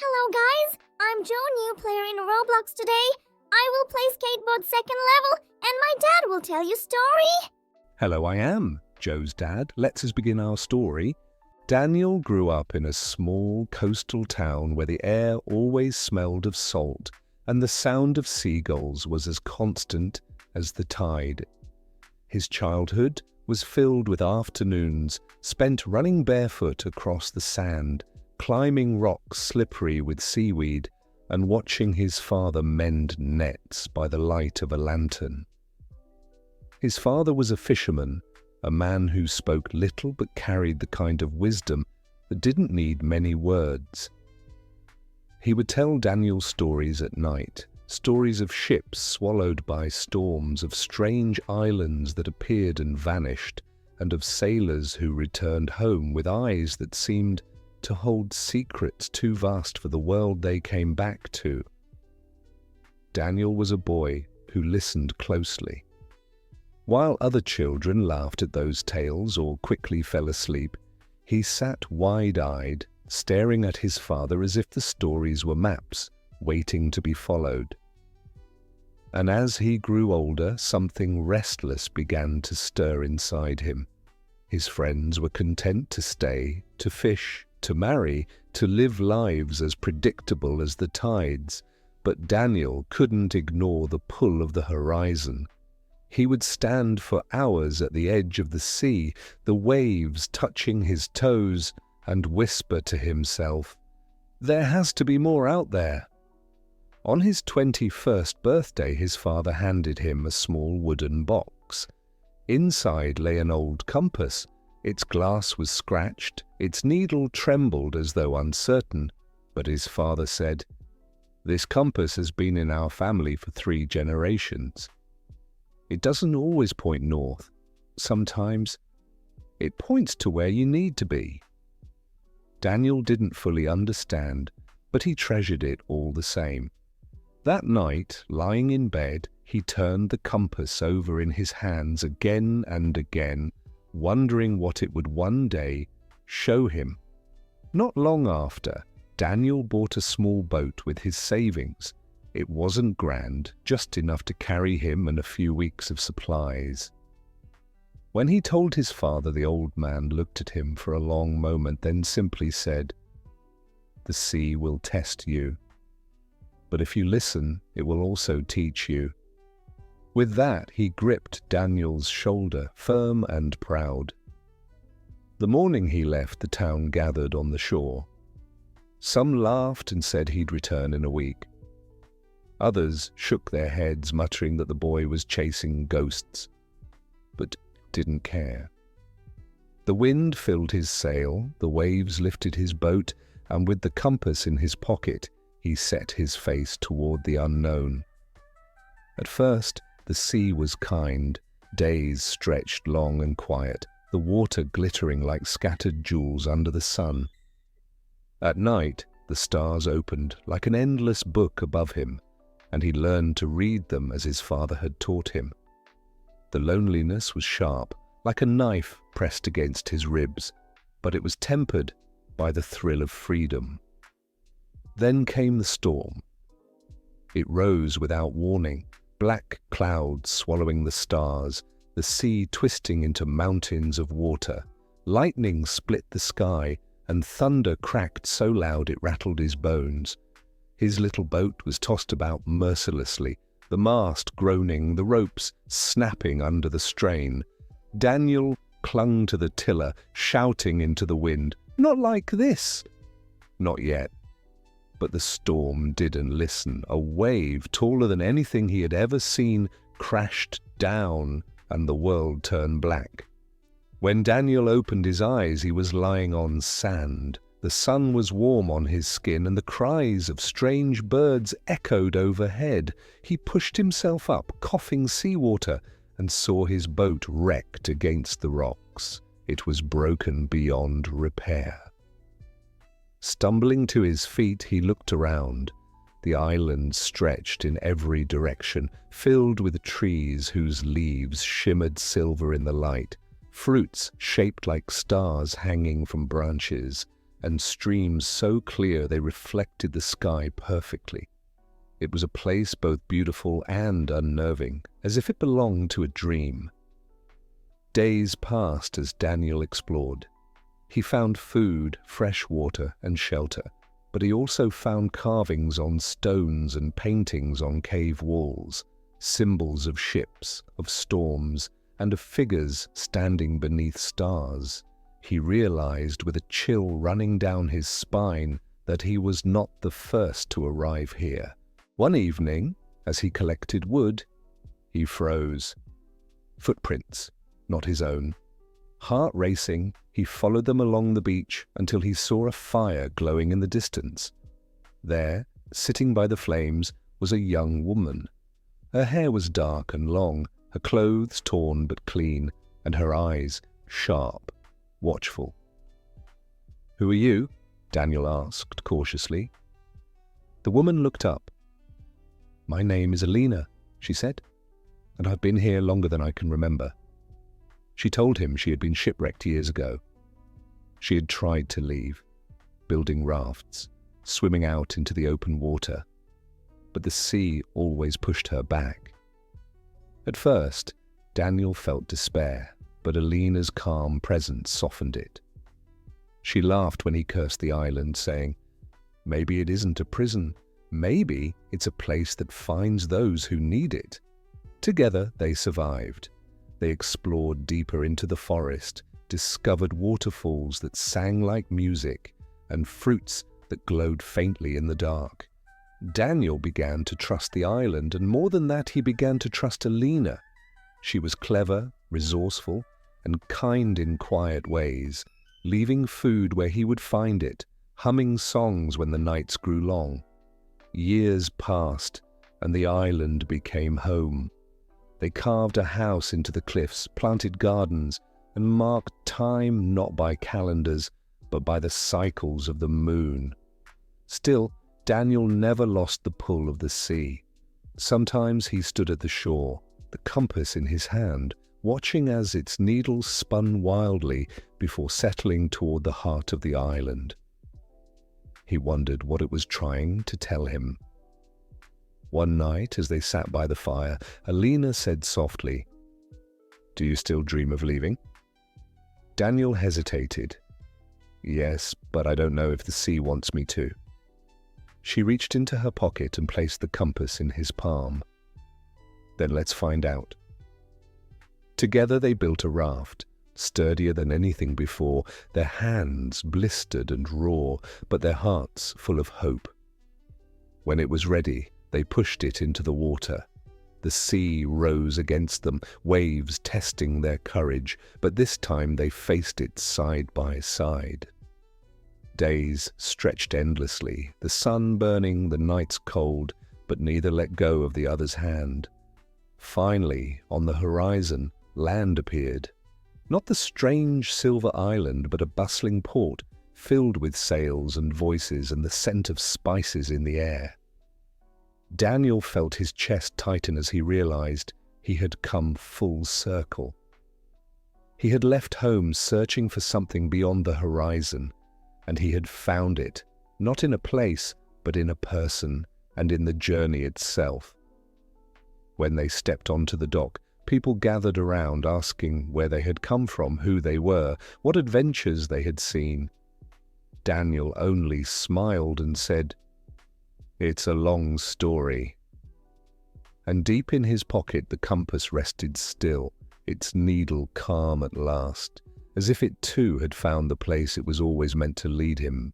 Hello guys, I'm Joe, new player in Roblox today. I will play skateboard second level and my dad will tell you story. Hello, I am Joe's dad. Let us begin our story. Daniel grew up in a small coastal town where the air always smelled of salt and the sound of seagulls was as constant as the tide. His childhood was filled with afternoons spent running barefoot across the sand, climbing rocks slippery with seaweed, and watching his father mend nets by the light of a lantern. His father was a fisherman, a man who spoke little but carried the kind of wisdom that didn't need many words. He would tell Daniel stories at night, stories of ships swallowed by storms, of strange islands that appeared and vanished, and of sailors who returned home with eyes that seemed to hold secrets too vast for the world they came back to. Daniel was a boy who listened closely. While other children laughed at those tales or quickly fell asleep, he sat wide-eyed, staring at his father as if the stories were maps, waiting to be followed. And as he grew older, something restless began to stir inside him. His friends were content to stay, to fish, to marry, to live lives as predictable as the tides, but Daniel couldn't ignore the pull of the horizon. He would stand for hours at the edge of the sea, the waves touching his toes, and whisper to himself, "There has to be more out there." On his 21st birthday, his father handed him a small wooden box. Inside lay an old compass. Its glass was scratched, its needle trembled as though uncertain, but his father said, "This compass has been in our family for 3 generations. It doesn't always point north. Sometimes it points to where you need to be." Daniel didn't fully understand, but he treasured it all the same. That night, lying in bed, he turned the compass over in his hands again and again, wondering what it would one day show him. Not long after, Daniel bought a small boat with his savings. It wasn't grand, just enough to carry him and a few weeks of supplies. When he told his father, the old man looked at him for a long moment, then simply said, "The sea will test you. But if you listen, it will also teach you." With that, he gripped Daniel's shoulder, firm and proud. The morning he left, the town gathered on the shore. Some laughed and said he'd return in a week. Others shook their heads, muttering that the boy was chasing ghosts, but didn't care. The wind filled his sail, the waves lifted his boat, and with the compass in his pocket, he set his face toward the unknown. At first, the sea was kind. Days stretched long and quiet, the water glittering like scattered jewels under the sun. At night, the stars opened like an endless book above him, and he learned to read them as his father had taught him. The loneliness was sharp, like a knife pressed against his ribs, but it was tempered by the thrill of freedom. Then came the storm. It rose without warning, black clouds swallowing the stars, the sea twisting into mountains of water. Lightning split the sky, and thunder cracked so loud it rattled his bones. His little boat was tossed about mercilessly, the mast groaning, the ropes snapping under the strain. Daniel clung to the tiller, shouting into the wind, "Not like this!" Not yet. But the storm didn't listen. A wave taller than anything he had ever seen crashed down, and the world turned black. When Daniel opened his eyes, he was lying on sand. The sun was warm on his skin, and the cries of strange birds echoed overhead. He pushed himself up, coughing seawater, and saw his boat wrecked against the rocks. It was broken beyond repair. Stumbling to his feet, he looked around. The island stretched in every direction, filled with trees whose leaves shimmered silver in the light, fruits shaped like stars hanging from branches, and streams so clear they reflected the sky perfectly. It was a place both beautiful and unnerving, as if it belonged to a dream. Days passed as Daniel explored. He found food, fresh water, and shelter, but he also found carvings on stones and paintings on cave walls, symbols of ships, of storms, and of figures standing beneath stars. He realized with a chill running down his spine that he was not the first to arrive here. One evening, as he collected wood, he froze. Footprints, not his own. Heart racing, he followed them along the beach until he saw a fire glowing in the distance. There, sitting by the flames, was a young woman. Her hair was dark and long, her clothes torn but clean, and her eyes sharp, watchful. "Who are you?" Daniel asked cautiously. The woman looked up. "My name is Alina," she said, "and I've been here longer than I can remember." She told him she had been shipwrecked years ago. She had tried to leave, building rafts, swimming out into the open water, but the sea always pushed her back. At first, Daniel felt despair, but Alina's calm presence softened it. She laughed when he cursed the island, saying, "Maybe it isn't a prison. Maybe it's a place that finds those who need it." Together they survived. They explored deeper into the forest, discovered waterfalls that sang like music, and fruits that glowed faintly in the dark. Daniel began to trust the island, and more than that, he began to trust Alina. She was clever, resourceful, and kind in quiet ways, leaving food where he would find it, humming songs when the nights grew long. Years passed, and the island became home. They carved a house into the cliffs, planted gardens, and marked time not by calendars, but by the cycles of the moon. Still, Daniel never lost the pull of the sea. Sometimes he stood at the shore, the compass in his hand, watching as its needles spun wildly before settling toward the heart of the island. He wondered what it was trying to tell him. One night, as they sat by the fire, Alina said softly, "Do you still dream of leaving?" Daniel hesitated. "Yes, but I don't know if the sea wants me to." She reached into her pocket and placed the compass in his palm. "Then let's find out." Together they built a raft, sturdier than anything before, their hands blistered and raw, but their hearts full of hope. When it was ready, they pushed it into the water. The sea rose against them, waves testing their courage, but this time they faced it side by side. Days stretched endlessly, the sun burning, the nights cold, but neither let go of the other's hand. Finally, on the horizon, land appeared. Not the strange silver island, but a bustling port, filled with sails and voices and the scent of spices in the air. Daniel felt his chest tighten as he realized he had come full circle. He had left home searching for something beyond the horizon, and he had found it, not in a place, but in a person and in the journey itself. When they stepped onto the dock, people gathered around asking where they had come from, who they were, what adventures they had seen. Daniel only smiled and said, "It's a long story." And deep in his pocket the compass rested still, its needle calm at last, as if it too had found the place it was always meant to lead him.